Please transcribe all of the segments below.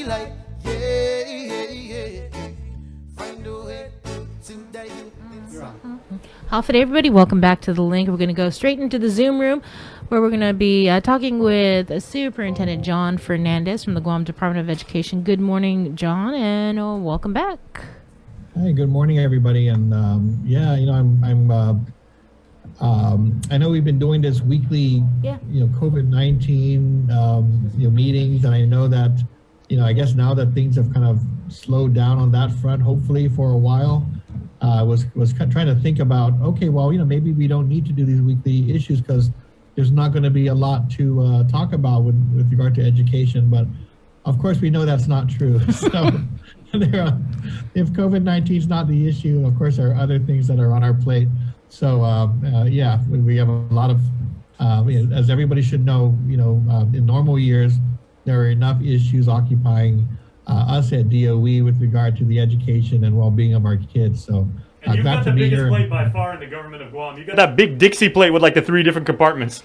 be like, yeah, yeah, yeah. Find a way to that you. Howfit, everybody, welcome back to The Link. We're going to go straight into the Zoom room where we're going to be talking with Superintendent Jon Fernandez from the Guam Department of Education. Good morning, Jon, and welcome back. Hi, good morning, everybody. And I know we've been doing this weekly, COVID-19, meetings, and I know that, I guess now that things have kind of slowed down on that front, hopefully for a while. I was trying to think about, okay, well, maybe we don't need to do these weekly issues because there's not going to be a lot to talk about with regard to education. But of course, we know that's not true. So if COVID-19 is not the issue, of course, there are other things that are on our plate. So we have a lot of, as everybody should know, in normal years, there are enough issues occupying us at DOE with regard to the education and well-being of our kids. So and you've got the biggest plate by far in the government of Guam. You got that big Dixie plate with like the 3 different compartments.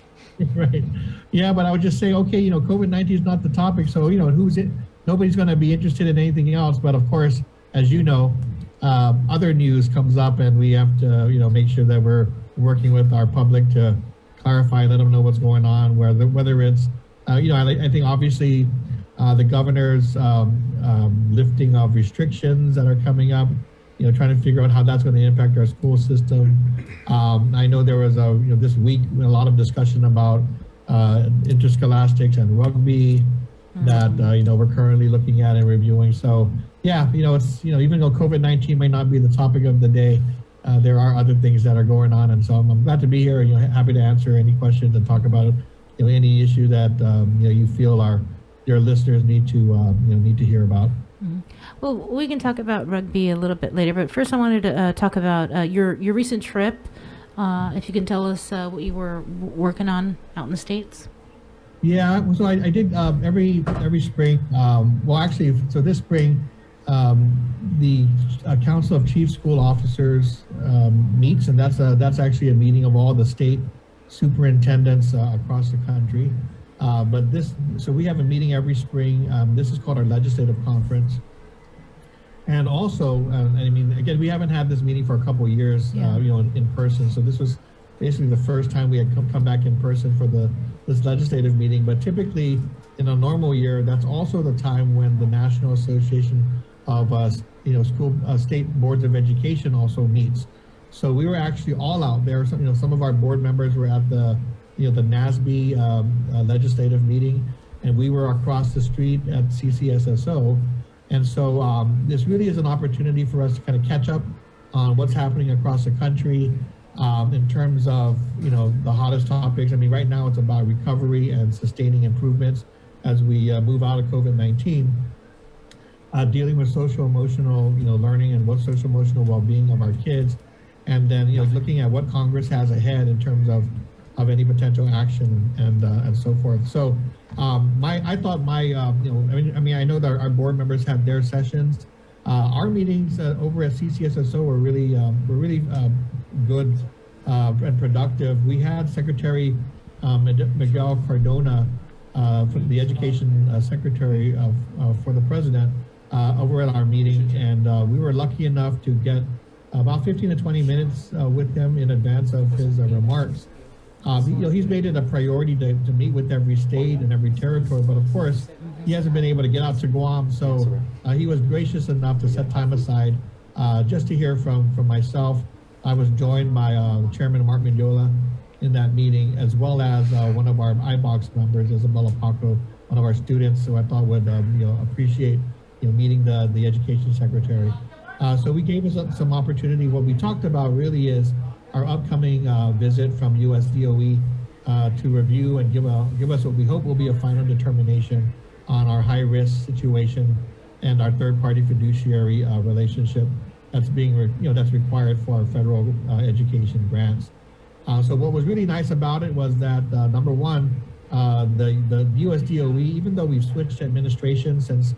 Right. Yeah, but I would just say, okay, COVID-19 is not the topic. So, who's it? Nobody's going to be interested in anything else. But of course, as you know, other news comes up and we have to, make sure that we're working with our public to clarify, let them know what's going on, whether it's, I think obviously the governor's lifting of restrictions that are coming up, trying to figure out how that's going to impact our school system. I know there was this week a lot of discussion about interscholastics and rugby that we're currently looking at and reviewing. So it's even though COVID-19 may not be the topic of the day, there are other things that are going on, and so I'm glad to be here. Happy to answer any questions and talk about any issue that you feel your listeners need to hear about. Mm-hmm. Well, we can talk about rugby a little bit later, but first I wanted to talk about your recent trip. If you can tell us what you were working on out in the States. Yeah, so I did every spring. So this spring, the Council of Chief School Officers meets, and that's actually a meeting of all the state superintendents across the country. So we have a meeting every spring. This is called our legislative conference. And also, again, we haven't had this meeting for a couple of years, in person. So this was basically the first time we had come back in person for this legislative meeting. But typically, in a normal year, that's also the time when the National Association of State Boards of Education also meets. So we were actually all out there. Some of our board members were at the NASB legislative meeting, and we were across the street at CCSSO. And so this really is an opportunity for us to kind of catch up on what's happening across the country in terms of, the hottest topics. Right now it's about recovery and sustaining improvements as we move out of COVID-19, dealing with social emotional, learning and what social emotional well-being of our kids. And then, looking at what Congress has ahead in terms of any potential action and so forth. So I thought I know that our board members had their sessions. Our meetings over at CCSSO were really good and productive. We had Secretary Miguel Cardona, the Education Secretary for the President, over at our meeting, and we were lucky enough to get about 15 to 20 minutes with him in advance of his remarks. He's made it a priority to meet with every state and every territory, but of course, he hasn't been able to get out to Guam, so he was gracious enough to set time aside just to hear from myself. I was joined by Chairman Mark Mignola in that meeting, as well as one of our iBox members, Isabella Paco, one of our students, who I thought would appreciate meeting the Education Secretary. So we gave us some opportunity. What we talked about really is our upcoming visit from US DOE to review and give us what we hope will be a final determination on our high-risk situation and our third-party fiduciary relationship that's that's required for our federal education grants. So what was really nice about it was that number one, the US DOE, even though we've switched administrations since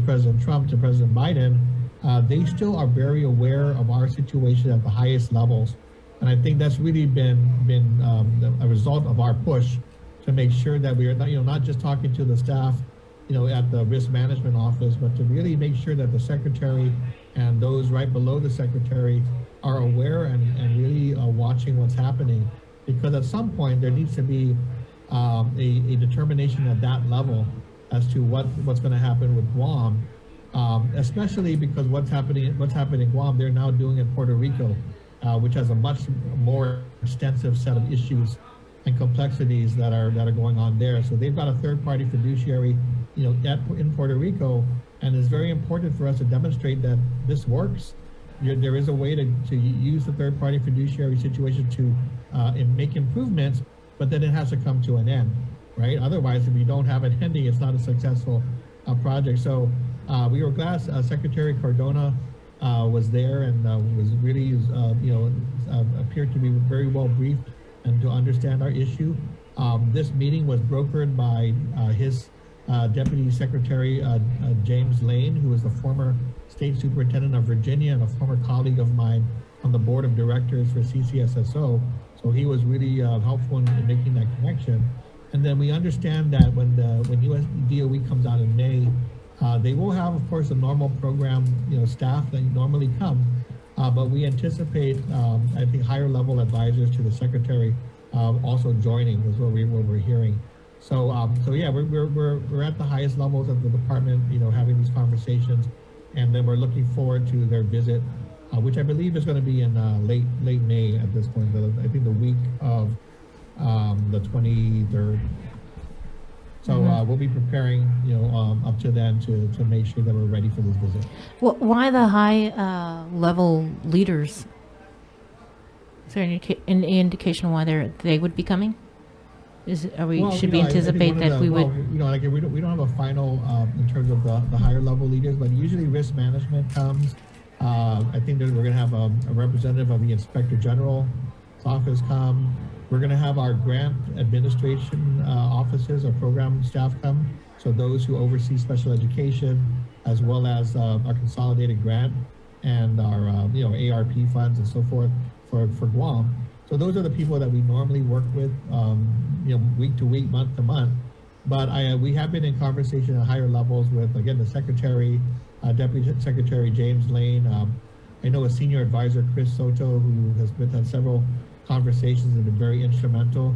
President Trump to President Biden, they still are very aware of our situation at the highest levels. And I think that's really been a result of our push to make sure that we are not just talking to the staff at the risk management office, but to really make sure that the secretary and those right below the secretary are aware and really watching what's happening. Because at some point there needs to be a determination at that level as to what's going to happen with Guam, especially because what's happening in Guam, they're now doing in Puerto Rico, which has a much more extensive set of issues and complexities that are going on there. So they've got a third-party fiduciary, in Puerto Rico, and it's very important for us to demonstrate that this works. There is a way to use the third-party fiduciary situation to make improvements, but then it has to come to an end, right? Otherwise, if you don't have an ending, it's not a successful project. So we were glad Secretary Cardona was there and was really, appeared to be very well briefed and to understand our issue. This meeting was brokered by his Deputy Secretary James Lane, who was the former State Superintendent of Virginia and a former colleague of mine on the board of directors for CCSSO. So he was really helpful in making that connection. And then we understand that when US DOE comes out in May, they will have, of course, a normal program, staff that normally come, but we anticipate, I think, higher level advisors to the secretary also joining is what we're hearing. So yeah, we're at the highest levels of the department, having these conversations, and then we're looking forward to their visit, which I believe is going to be in late May at this point. I think the week of the 23rd. So we'll be preparing, up to then to make sure that we're ready for this visit. Well, why the high level leaders? Is there any indication why they would be coming? Should we anticipate that we would? We don't have a final in terms of the higher level leaders, but usually risk management comes. I think that we're going to have a representative of the Inspector General's office come. We're going to have our grant administration offices or program staff come. So those who oversee special education, as well as our consolidated grant and our ARP funds and so forth for Guam. So those are the people that we normally work with, week to week, month to month. But we have been in conversation at higher levels with, again, the Secretary, Deputy Secretary James Lane. I know a senior advisor, Chris Soto, who has had several conversations and been very instrumental.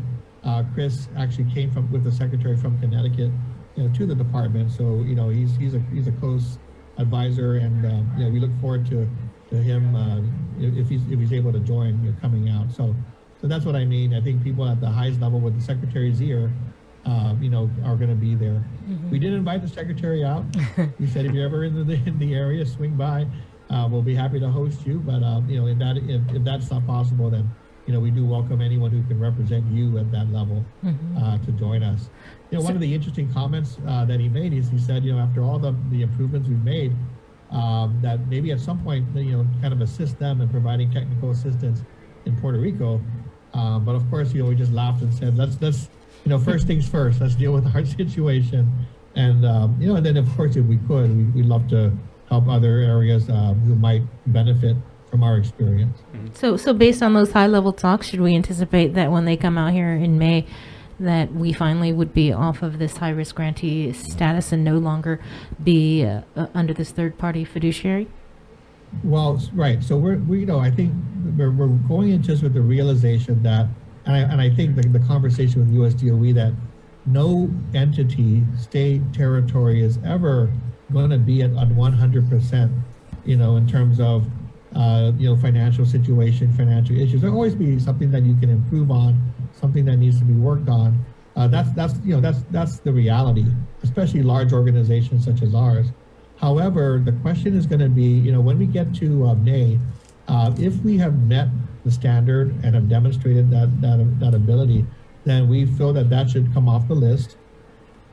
Chris actually came with the Secretary from Connecticut, to the department. So he's a close advisor, and we look forward to him if he's able to join coming out. So that's what I mean. I think people at the highest level with the Secretary's ear, are going to be there. Mm-hmm. We did invite the Secretary out. We said if you're ever in the area, swing by. We'll be happy to host you. But if that's not possible, then we do welcome anyone who can represent you at that level to join us. One of the interesting comments that he made is he said, after all the improvements we've made, that maybe at some point, kind of assist them in providing technical assistance in Puerto Rico. But of course, we just laughed and said, let's first things first, let's deal with our situation. And, and then of course, if we could, we'd love to help other areas who might benefit from our experience. So based on those high level talks, should we anticipate that when they come out here in May, that we finally would be off of this high-risk grantee status and no longer be under this third-party fiduciary? Well, right. So I think we're going into this with the realization that, and I think the conversation with US DOE that no entity, state, territory is ever going to be at 100%, in terms of financial situation, financial issues. There'll always be something that you can improve on, something that needs to be worked on. That's the reality, especially large organizations such as ours. However, the question is going to be, when we get to May, if we have met the standard and have demonstrated that ability, then we feel that should come off the list.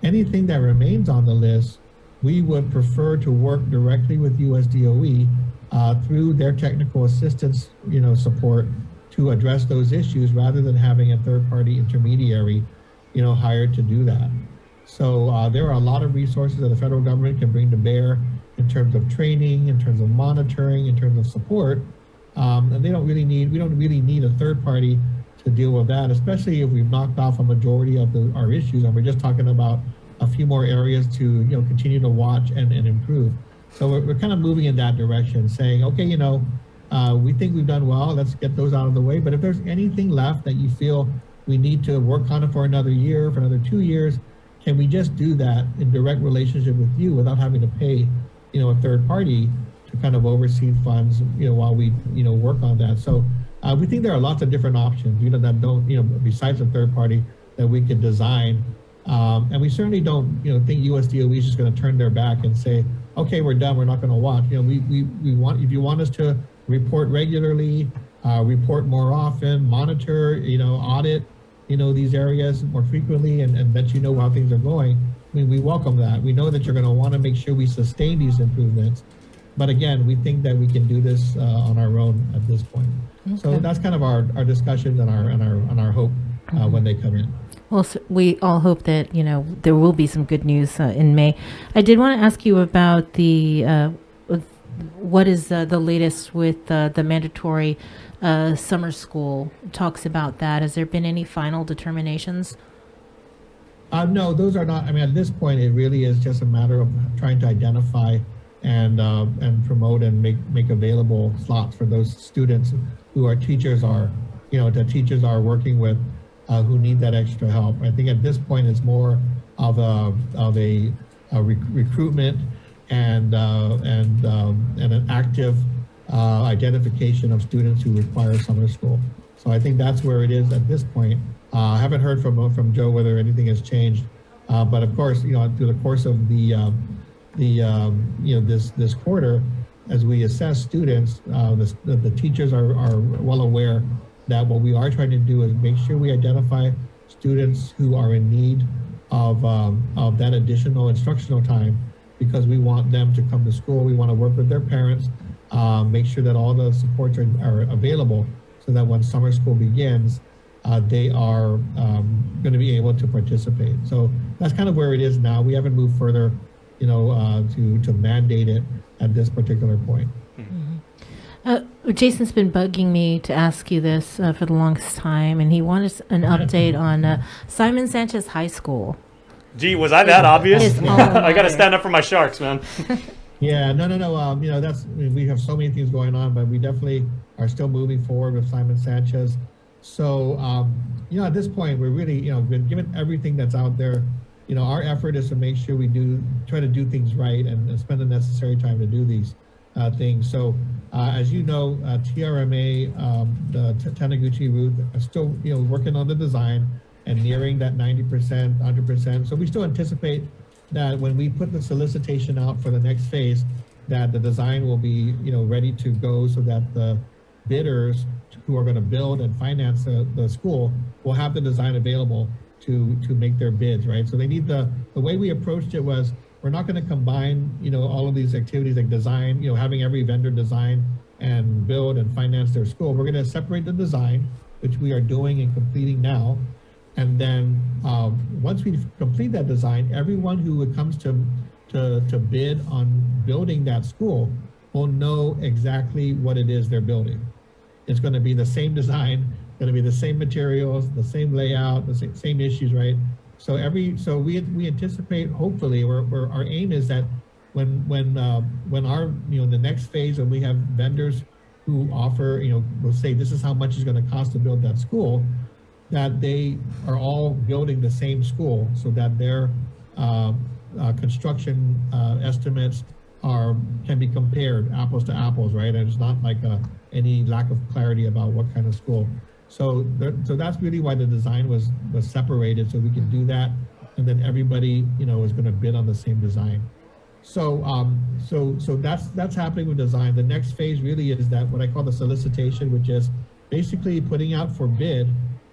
Anything that remains on the list, we would prefer to work directly with US DOE through their technical assistance, support to address those issues rather than having a third-party intermediary, hired to do that. So there are a lot of resources that the federal government can bring to bear in terms of training, in terms of monitoring, in terms of support, and we don't really need a third party to deal with that, especially if we've knocked off a majority of our issues and we're just talking about a few more areas to continue to watch and improve. So we're kind of moving in that direction, saying, okay, we think we've done well. Let's get those out of the way. But if there's anything left that you feel we need to work on it for another year, for another 2 years, can we just do that in direct relationship with you without having to pay, a third party to kind of oversee funds, while we, work on that. So we think there are lots of different options, that don't, besides a third party that we could design. And we certainly don't, think USDOE is just going to turn their back and say, okay, we're done. We're not going to watch. We want, if you want us to report regularly, report more often, monitor, audit, these areas more frequently and let you know how things are going. I mean, we welcome that. We know that you're going to want to make sure we sustain these improvements. But again, we think that we can do this on our own at this point. Okay. So that's kind of our discussions and our hope when they come in. Well, we all hope that, there will be some good news in May. I did want to ask you about the what is the latest with the mandatory summer school talks about that. Has there been any final determinations? No, those are not. I mean, at this point, it really is just a matter of trying to identify and promote and make available slots for those students who our teachers are, the teachers are working with, who need that extra help. I think at this point, it's more of a recruitment and an active identification of students who require summer school. So I think that's where it is at this point. I haven't heard from Joe whether anything has changed, but of course, through the course of this quarter, as we assess students, the teachers are well aware that what we are trying to do is make sure we identify students who are in need of that additional instructional time, because we want them to come to school. We want to work with their parents, make sure that all the supports are available so that when summer school begins, they are going to be able to participate. So that's kind of where it is now. We haven't moved further, to mandate it at this particular point. Jason's been bugging me to ask you this for the longest time, and he wanted an update on Simon Sanchez High School. Gee, was I that obvious? I got to stand up for my Sharks, man. Yeah, no. We have so many things going on, but we definitely are still moving forward with Simon Sanchez. So, at this point, we're really, given everything that's out there, our effort is to make sure we try to do things right and spend the necessary time to do these things. So, as you know, TRMA, the Taniguchi route, are still, working on the design and nearing that 90%, 100%. So we still anticipate that when we put the solicitation out for the next phase, that the design will be, ready to go so that the bidders who are going to build and finance the school will have the design available to make their bids, right? So they need the way we approached it was, we're not going to combine, all of these activities like design, having every vendor design and build and finance their school. We're going to separate the design, which we are doing and completing now. And then once we complete that design, everyone who comes to bid on building that school will know exactly what it is they're building. It's going to be the same design, going to be the same materials, the same layout, the same issues, right? So we anticipate, hopefully, our aim is that when our the next phase, when we have vendors who offer, will say this is how much it's going to cost to build that school, that they are all building the same school, so that their construction estimates can be compared apples to apples, right? And it's not like any lack of clarity about what kind of school. So that's really why the design was separated, so we can do that, and then everybody is going to bid on the same design. So that's happening with design. The next phase really is that what I call the solicitation, which is basically putting out for bid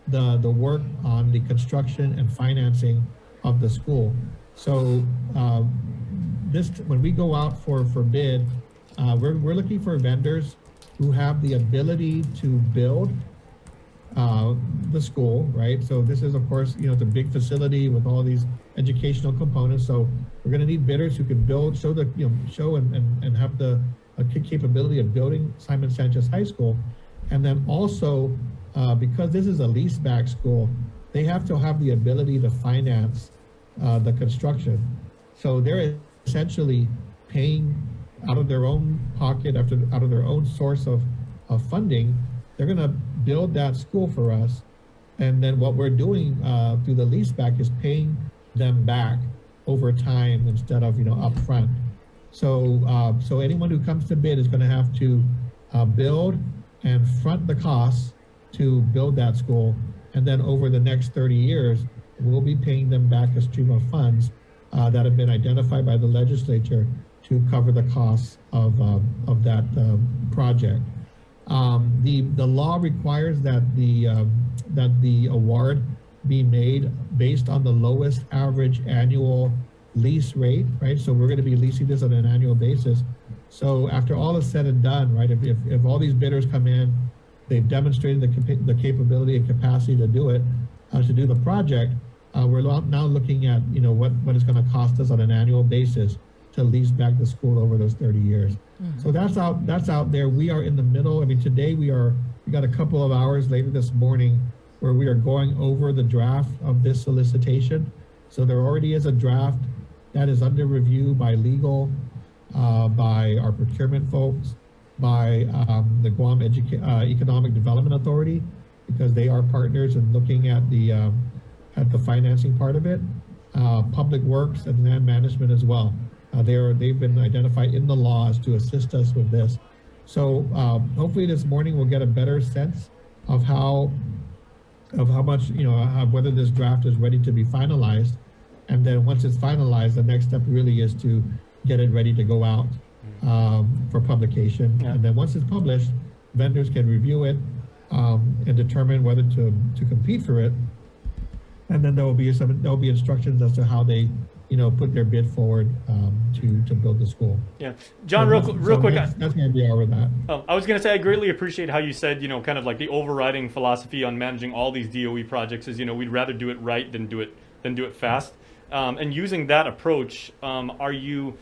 the work on the construction and financing of the school. So when we go out for bid, we're looking for vendors who have the ability to build the school, right? So this is, of course, it's a big facility with all these educational components. So we're going to need bidders who can build, show and have the capability of building Simon Sanchez High School. And then also, because this is a leaseback school, they have to have the ability to finance the construction. So they're essentially paying out of their own pocket, out of their own source of funding. They're going to build that school for us. And then what we're doing through the lease back is paying them back over time instead of, upfront. So, so anyone who comes to bid is going to have to build and front the costs to build that school. And then over the next 30 years, we'll be paying them back a stream of funds that have been identified by the legislature to cover the costs of that project. The law requires that the award be made based on the lowest average annual lease rate, right? So we're going to be leasing this on an annual basis. So after all is said and done, right, if all these bidders come in, they've demonstrated the capability and capacity to do it, to do the project, we're now looking at, what it's going to cost us on an annual basis to lease back the school over those 30 years. Mm-hmm. So that's out there. We are in the middle. I mean, today we got a couple of hours later this morning where we are going over the draft of this solicitation. So there already is a draft that is under review by legal, by our procurement folks, by the Guam Economic Development Authority, because they are partners in looking at the financing part of it, Public Works and Land Management as well. They've been identified in the laws to assist us with this. So hopefully this morning we'll get a better sense of how much, whether this draft is ready to be finalized. And then once it's finalized, the next step really is to get it ready to go out for publication. Yeah. And then once it's published, vendors can review it and determine whether to compete for it. And then there will be instructions as to how they put their bid forward to build the school. Yeah, John, real quick. That's going to be over that. I was going to say I greatly appreciate how you said kind of like the overriding philosophy on managing all these DOE projects is we'd rather do it right than do it fast. And using that approach, are you,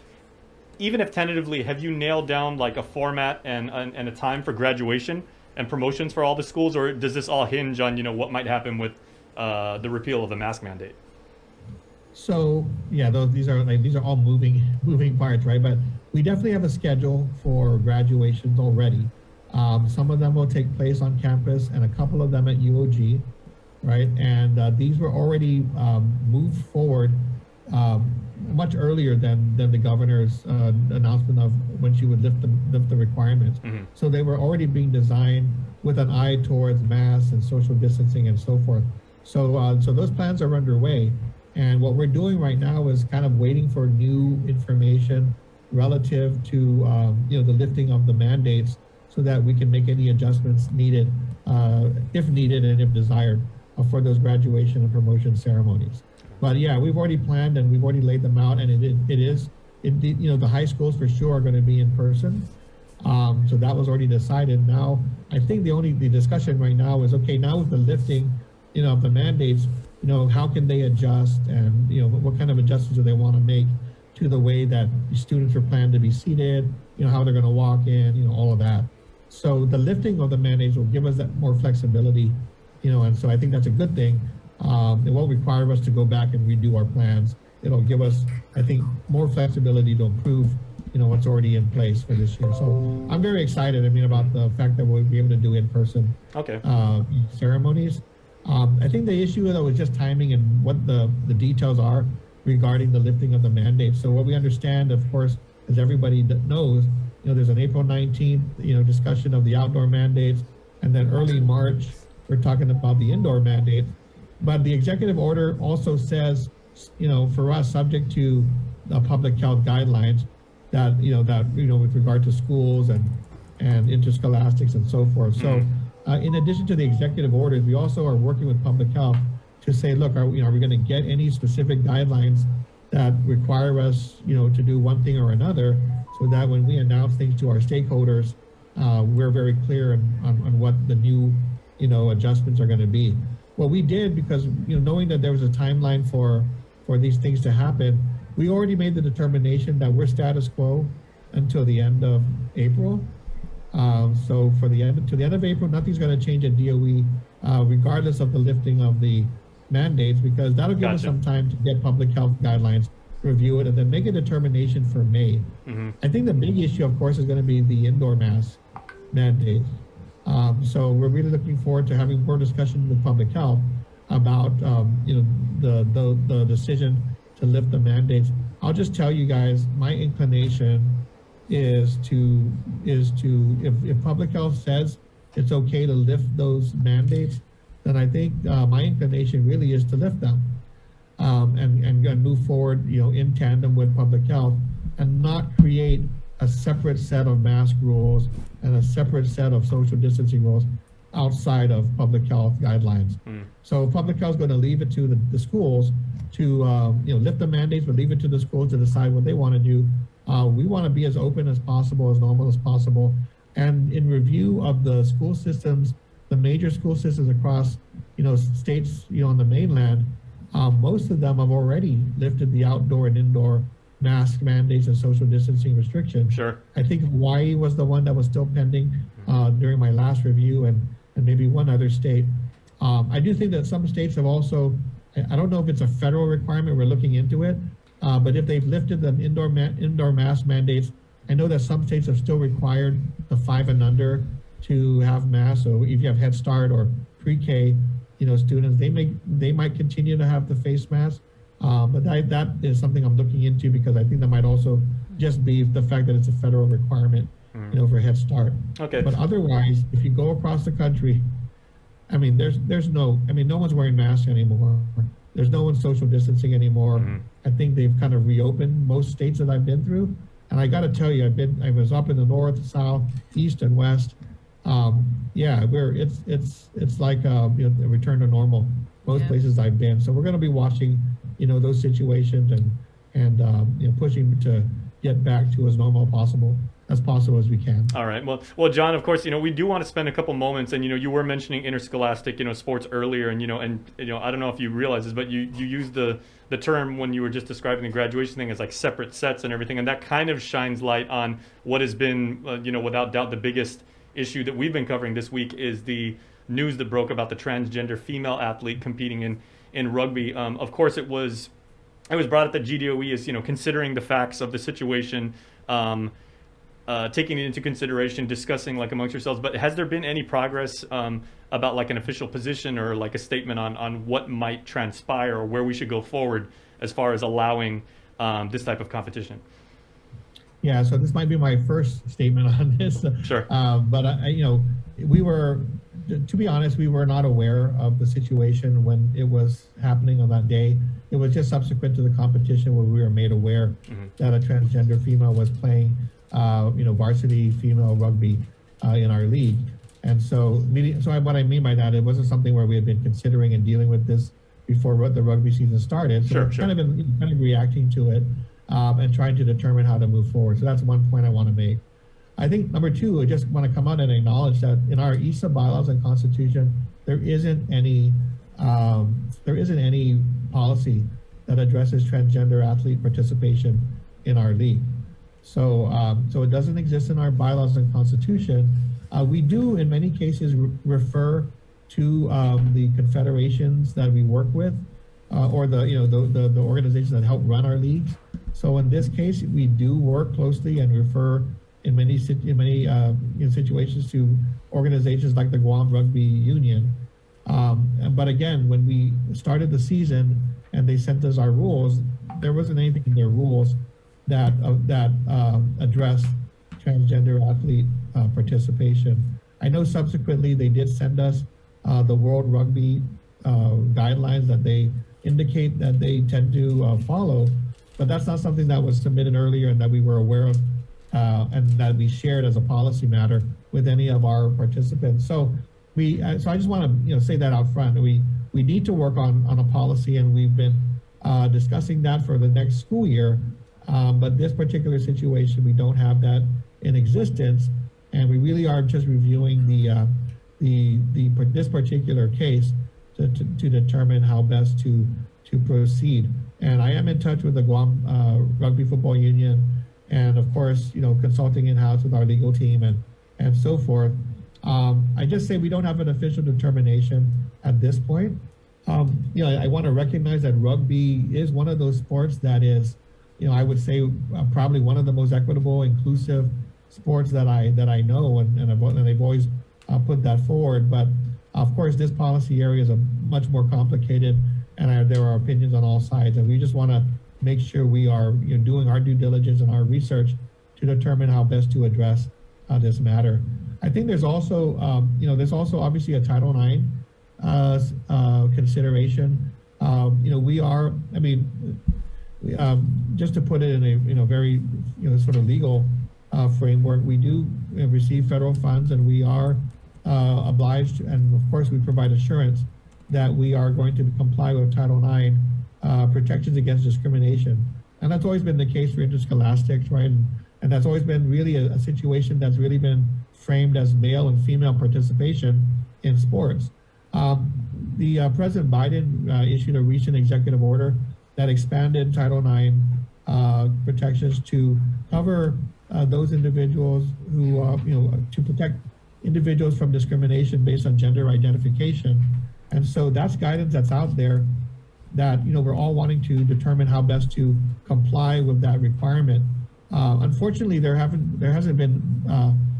even if tentatively, have you nailed down like a format and a time for graduation and promotions for all the schools, or does this all hinge on what might happen with the repeal of the mask mandate? So yeah, these are all moving parts, right? But we definitely have a schedule for graduations already. Some of them will take place on campus, and a couple of them at UOG, right? And these were already moved forward much earlier than the governor's announcement of when she would lift the requirements. Mm-hmm. So they were already being designed with an eye towards masks and social distancing and so forth. So those plans are underway. And what we're doing right now is kind of waiting for new information relative to the lifting of the mandates, so that we can make any adjustments needed, if needed and if desired, for those graduation and promotion ceremonies. But yeah, we've already planned and we've already laid them out, and the high schools for sure are going to be in person. So that was already decided. Now, I think the discussion right now is, okay, now with the lifting, of the mandates, how can they adjust, and what kind of adjustments do they want to make to the way that the students are planned to be seated, how they're going to walk in, all of that. So the lifting of the mandates will give us that more flexibility, and so I think that's a good thing. It won't require us to go back and redo our plans. It'll give us, I think, more flexibility to improve, what's already in place for this year. So I'm very excited, about the fact that we'll be able to do in-person ceremonies. I think the issue though is just timing and what the details are regarding the lifting of the mandate. So what we understand, of course, as everybody knows, there's an April 19th, discussion of the outdoor mandates, and then early March, we're talking about the indoor mandate. But the executive order also says, for us, subject to the public health guidelines, that with regard to schools and interscholastics and so forth. So in addition to the executive orders, we also are working with public health to say, look, are we going to get any specific guidelines that require us, to do one thing or another, so that when we announce things to our stakeholders, we're very clear on what the new, adjustments are going to be. What we did, because, knowing that there was a timeline for these things to happen, we already made the determination that we're status quo until the end of April. So to the end of April, nothing's going to change at DOE, regardless of the lifting of the mandates, because that'll give us Gotcha. some time to get public health guidelines, review it, and then make a determination for May. I think the big issue, of course, is going to be the indoor mask mandate. So we're really looking forward to having more discussion with public health about the decision to lift the mandates. I'll just tell you guys, my inclination is to if public health says it's okay to lift those mandates, then I think my inclination really is to lift them and move forward, in tandem with public health, and not create a separate set of mask rules and a separate set of social distancing rules outside of public health guidelines. So public health is going to leave it to the schools to lift the mandates, but leave it to the schools to decide what they want to do. We want to be as open as possible, as normal as possible. And in review of the school systems, the major school systems across, states, on the mainland, most of them have already lifted the outdoor and indoor mask mandates and social distancing restrictions. Sure. I think Hawaii was the one that was still pending during my last review, and maybe one other state. I do think that some states have also, I don't know if it's a federal requirement, we're looking into it, but if they've lifted the indoor mask mandates, I know that some states have still required the 5 and under to have masks. So if you have Head Start or pre-K, students, they might continue to have the face mask. But that is something I'm looking into, because I think that might also just be the fact that it's a federal requirement, for Head Start. Okay. But otherwise, if you go across the country, no one's wearing masks anymore. There's no one social distancing anymore. I think they've kind of reopened most states that I've been through. And I got to tell you, I was up in the north, south, east, and west. It's like a return to normal. Most places I've been. So we're going to be watching, those situations and pushing to get back to as normal as we can. All right. Well, John, of course, we do want to spend a couple moments, and you were mentioning interscholastic, sports earlier, and I don't know if you realize this, but you used the term when you were just describing the graduation thing as like separate sets and everything, and that kind of shines light on what has been, without doubt, the biggest issue that we've been covering this week is the news that broke about the transgender female athlete competing in rugby. Of course, it was brought up that GDOE is considering the facts of the situation. Taking it into consideration, discussing like amongst yourselves, but has there been any progress about like an official position or like a statement on what might transpire or where we should go forward as far as allowing this type of competition? Yeah, so this might be my first statement on this. Sure. But we were, to be honest, we were not aware of the situation when it was happening on that day. It was just subsequent to the competition where we were made aware that a transgender female was playing varsity female rugby in our league. And so what I mean by that, it wasn't something where we had been considering and dealing with this before the rugby season started. So we've kind of been reacting to it and trying to determine how to move forward. So that's one point I want to make. I think number two, I just want to come out and acknowledge that in our ESA bylaws and constitution, there isn't any policy that addresses transgender athlete participation in our league. So it doesn't exist in our bylaws and constitution. We do, in many cases, refer to the confederations that we work with, or the organizations that help run our leagues. So in this case, we do work closely and refer in many situations to organizations like the Guam Rugby Union. But again, when we started the season and they sent us our rules, there wasn't anything in their rules that addressed transgender athlete participation. I know subsequently they did send us the World Rugby guidelines that they indicate that they tend to follow, but that's not something that was submitted earlier and that we were aware of and that we shared as a policy matter with any of our participants. So I just want to say that out front. We need to work on a policy, and we've been discussing that for the next school year. But this particular situation, we don't have that in existence, and we really are just reviewing this particular case to determine how best to proceed. And I am in touch with the Guam Rugby Football Union, and of course, consulting in-house with our legal team and so forth. I just say we don't have an official determination at this point. I want to recognize that rugby is one of those sports that is, I would say probably one of the most equitable, inclusive sports that I know, and they've always put that forward. But of course, this policy area is a much more complicated, and there are opinions on all sides, and we just want to make sure we are doing our due diligence and our research to determine how best to address this matter. I think there's also obviously a Title IX consideration. Just to put it in a very sort of legal framework, we do receive federal funds, and we are obliged, and of course we provide assurance that we are going to comply with Title IX protections against discrimination. And that's always been the case for interscholastics, right? And that's always been really a situation that's really been framed as male and female participation in sports. President Biden issued a recent executive order that expanded Title IX protections to cover those individuals who, to protect individuals from discrimination based on gender identification. And so that's guidance that's out there that, we're all wanting to determine how best to comply with that requirement. Unfortunately, there hasn't been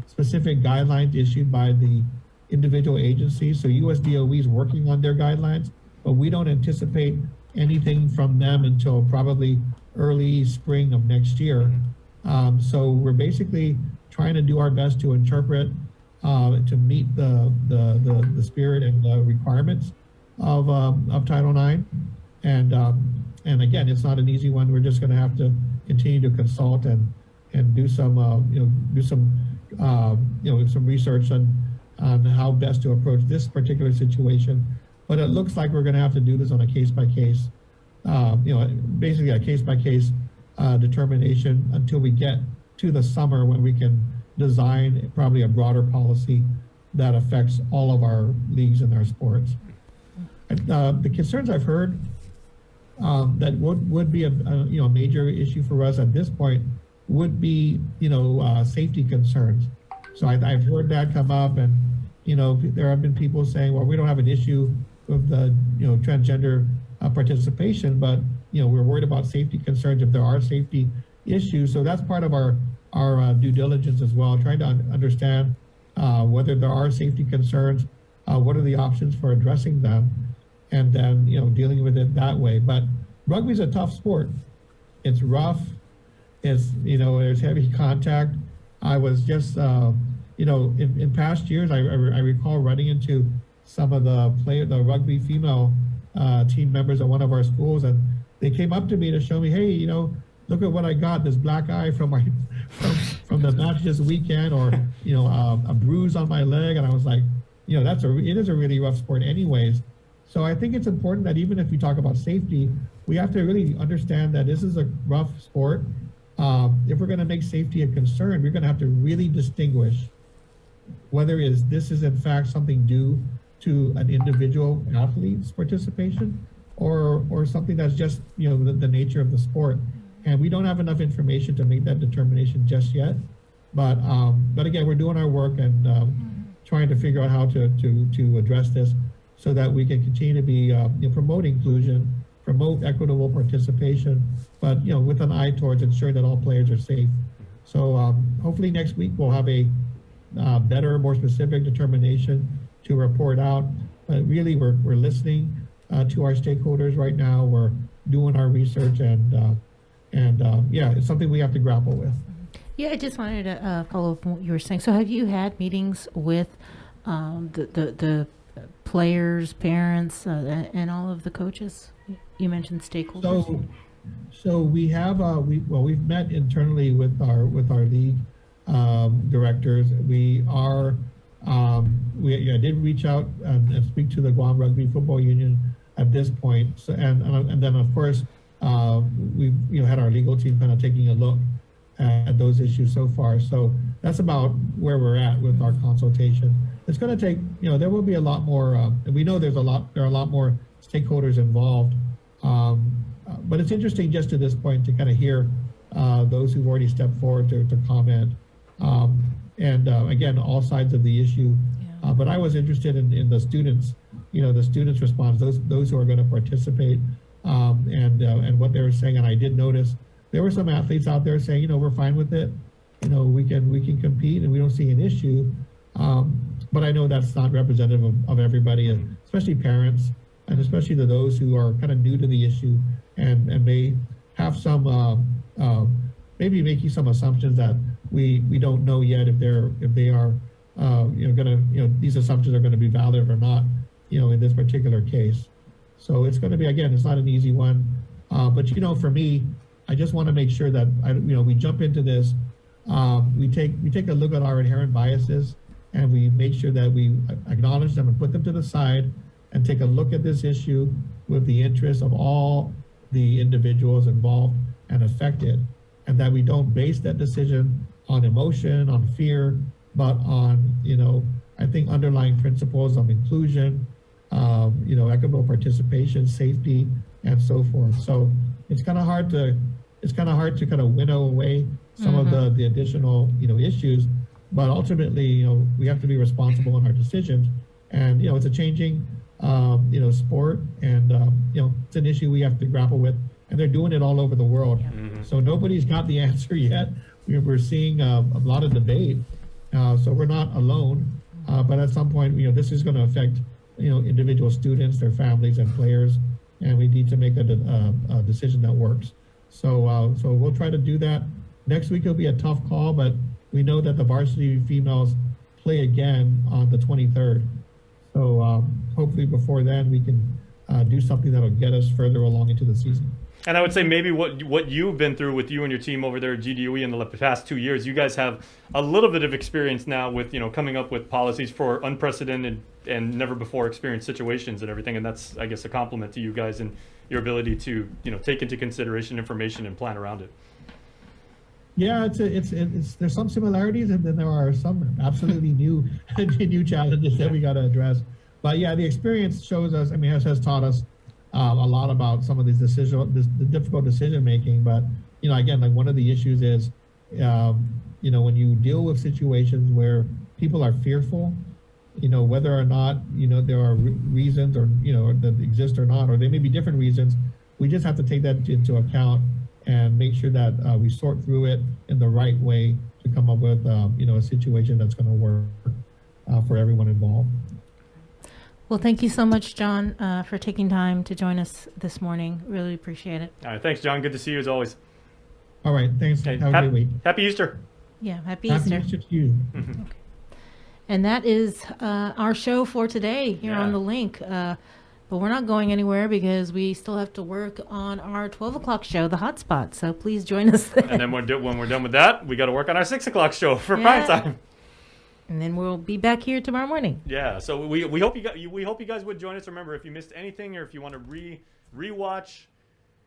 specific guidelines issued by the individual agencies. So USDOE is working on their guidelines, but we don't anticipate anything from them until probably early spring of next year. So we're basically trying to do our best to interpret, to meet the spirit and the requirements of Title IX. And again, it's not an easy one. We're just going to have to continue to consult and do some some research on how best to approach this particular situation. But it looks like we're going to have to do this on a case-by-case, basically a case-by-case determination until we get to the summer, when we can design probably a broader policy that affects all of our leagues and our sports. The concerns I've heard that would be a major issue for us at this point would be safety concerns. So I've heard that come up, and there have been people saying, well, we don't have an issue with the transgender participation, but we're worried about safety concerns if there are safety issues. So that's part of our due diligence as well, trying to understand whether there are safety concerns, what are the options for addressing them, and then dealing with it that way. But rugby is a tough sport. It's rough. It's there's heavy contact. I was just in past years, I recall running into some of the rugby female team members at one of our schools, and they came up to me to show me, hey, look at what I got, this black eye from the match this weekend, or a bruise on my leg, and I was like, it is a really rough sport anyways. So I think it's important that even if we talk about safety, we have to really understand that this is a rough sport. If we're going to make safety a concern, we're going to have to really distinguish whether this is in fact something due to an individual athlete's participation, or something that's just the nature of the sport. And we don't have enough information to make that determination just yet. But again, we're doing our work and trying to figure out how to address this so that we can continue to be promote inclusion, promote equitable participation, but with an eye towards ensuring that all players are safe. So hopefully next week we'll have a better, more specific determination to report out. But really, we're listening to our stakeholders right now. We're doing our research, and it's something we have to grapple with. Yeah, I just wanted to follow up on what you were saying. So have you had meetings with the players, parents, and all of the coaches? You mentioned stakeholders. So we have we've met internally with our league directors. I did reach out and speak to the Guam Rugby Football Union at this point. So and then of course we've had our legal team kind of taking a look at those issues so far. So that's about where we're at with our consultation. It's going to take, there will be a lot more, and we know there are a lot more stakeholders involved. But it's interesting just to this point to kind of hear those who've already stepped forward to comment. Again, all sides of the issue. But I was interested in the students the students' response, those who are going to participate, and what they were saying. And I did notice there were some athletes out there saying, we're fine with it. We can compete and we don't see an issue. But I know that's not representative of everybody, and especially parents, and especially to those who are kind of new to the issue and may have some maybe making some assumptions that we don't know yet if they are these assumptions are going to be valid or not, in this particular case. So it's going to be, again, it's not an easy one, but for me, I just want to make sure that we jump into this, we take a look at our inherent biases, and we make sure that we acknowledge them and put them to the side and take a look at this issue with the interest of all the individuals involved and affected, and that we don't base that decision on emotion, on fear, but on, I think underlying principles of inclusion, equitable participation, safety, and so forth. So it's kind of hard to kind of winnow away some of the additional, issues, but ultimately, we have to be responsible in our decisions. And, it's a changing, sport, and, it's an issue we have to grapple with, and they're doing it all over the world. Yeah. So nobody's got the answer yet. We're seeing a lot of debate, so we're not alone. But at some point, this is going to affect, individual students, their families, and players, and we need to make a decision that works. So we'll try to do that. Next week, it'll be a tough call, but we know that the varsity females play again on the 23rd. So hopefully before then, we can do something that'll get us further along into the season. And I would say maybe what you've been through with you and your team over there at GDOE in the past 2 years, you guys have a little bit of experience now with, coming up with policies for unprecedented and never before experienced situations and everything. And that's, I guess, a compliment to you guys and your ability to, take into consideration information and plan around it. Yeah, there's some similarities, and then there are some absolutely new challenges that we got to address. But yeah, the experience shows us, has taught us a lot about some of these the difficult decision making. But again, like one of the issues is, when you deal with situations where people are fearful, whether or not there are reasons or that exist or not, or there may be different reasons, we just have to take that into account and make sure that we sort through it in the right way to come up with a situation that's going to work for everyone involved. Well, thank you so much, Jon, for taking time to join us this morning. Really appreciate it. All right, thanks, Jon. Good to see you as always. All right, thanks. Hey, have a great week. Happy Easter. Yeah, happy Happy Easter. Easter to you. Okay. And that is our show for today here on The Link. But we're not going anywhere because we still have to work on our 12 o'clock show, The Hotspot. So please join us there. And then when we're done with that, we got to work on our 6 o'clock show for prime time. And then we'll be back here tomorrow morning. Yeah. So we hope you guys would join us. Remember, if you missed anything or if you want to rewatch